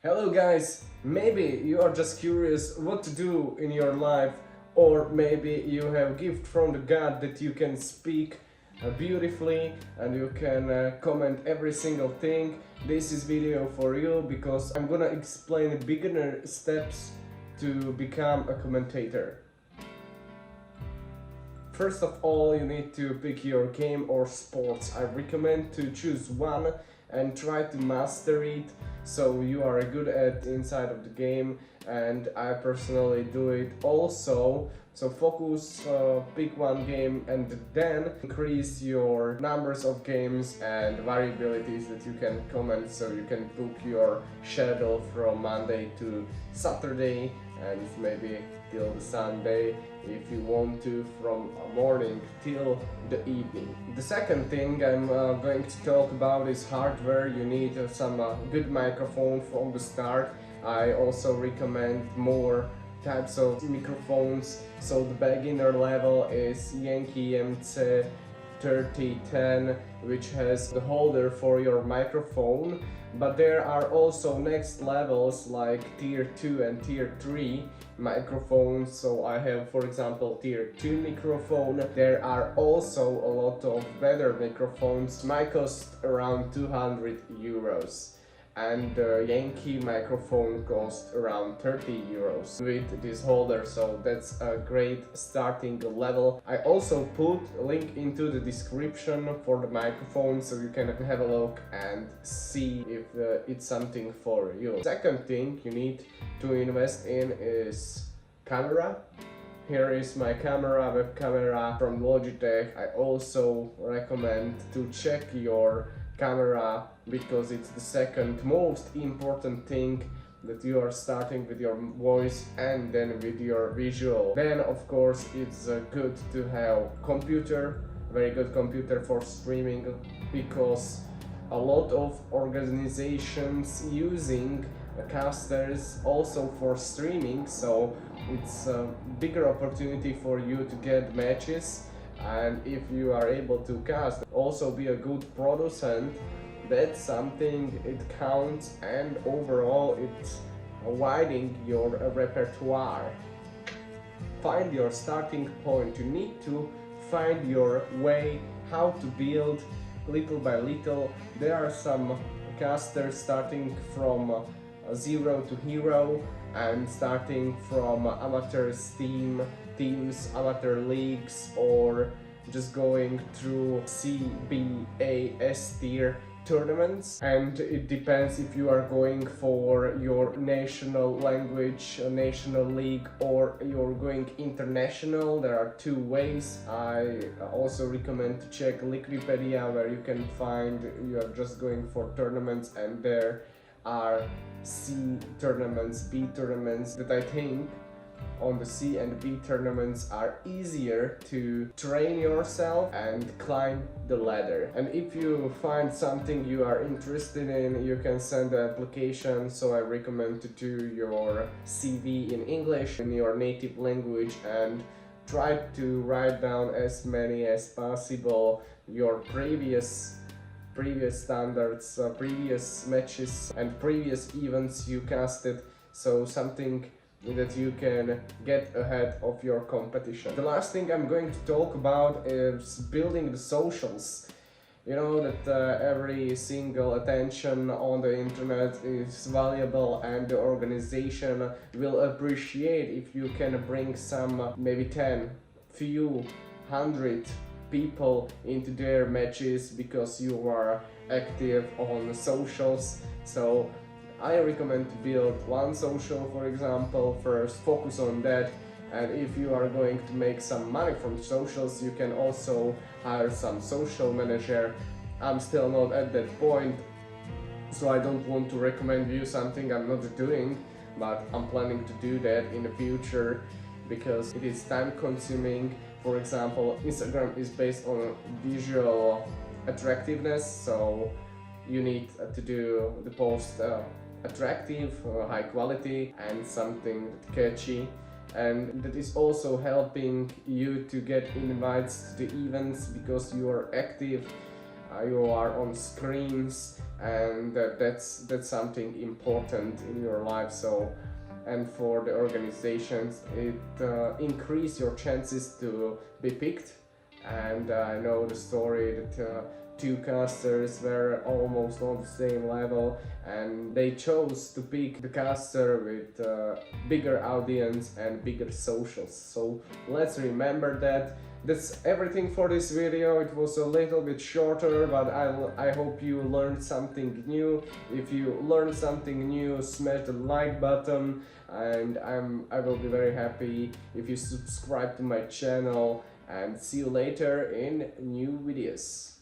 Hello guys, maybe you are just curious what to do in your life, or maybe you have gift from the God that you can speak beautifully and you can comment every single thing. This is video for you because I'm gonna explain beginner steps to become a commentator. First of all, you need to pick your game or sports. I recommend to choose one and try to master it so you are good at inside of the game, and I personally do it also. So focus, pick one game and then increase your numbers of games and variabilities that you can comment, so you can book your schedule from Monday to Saturday and maybe till the Sunday if you want to, from morning till the evening. The second thing I'm going to talk about is hardware. You need some good microphone from the start. I also recommend more types of microphones. So the beginner level is Yankee MC 3010, which has the holder for your microphone, but there are also next levels like tier 2 and tier 3 microphones. So I have, for example, tier 2 microphone. There are also a lot of better microphones. Might cost around 200 euros. And the Yankee microphone costs around 30 euros with this holder, so that's a great starting level. I also put a link into the description for the microphone so you can have a look and see if it's something for you. Second thing you need to invest in is camera. Here is my camera, web camera from Logitech. I also recommend to check your camera because it's the second most important thing, that you are starting with your voice and then with your visual. Then of course it's good to have computer, very good computer for streaming, because a lot of organizations using casters also for streaming, so it's a bigger opportunity for you to get matches. And if you are able to cast, also be a good producer, that's something, it counts, and overall it's widening your repertoire. Find your starting point. You need to find your way how to build little by little. There are some casters starting from zero to hero and starting from amateur teams, amateur leagues, or just going through CBA tier tournaments. And it depends if you are going for your national language, national league, or you're going international. There are two ways. I also recommend to check Wikipedia, where you can find you are just going for tournaments, and there are C tournaments, B tournaments, that I think on the C and B tournaments are easier to train yourself and climb the ladder. And if you find something you are interested in, you can send an application. So I recommend to do your CV in English, in your native language, and try to write down as many as possible your previous standards, previous matches and previous events you casted, so something that you can get ahead of your competition. The last thing I'm going to talk about is building the socials. You know that every single attention on the internet is valuable, and the organization will appreciate if you can bring some maybe 10, few hundred people into their matches because you are active on the socials. So I recommend to build one social, for example. First focus on that, and if you are going to make some money from socials, you can also hire some social manager. I'm still not at that point, so I don't want to recommend you something I'm not doing, but I'm planning to do that in the future because it is time consuming. For example, Instagram is based on visual attractiveness, so you need to do the post attractive, high quality, and something catchy. And that is also helping you to get invites to the events because you are active you are on screens, and that's something important in your life. So, and for the organizations, it increase your chances to be picked. And I know the story that two casters were almost on the same level, and they chose to pick the caster with bigger audience and bigger socials. So let's remember that. That's everything for this video. It was a little bit shorter, but I hope you learned something new. If you learned something new, smash the like button, and I will be very happy if you subscribe to my channel, and see you later in new videos.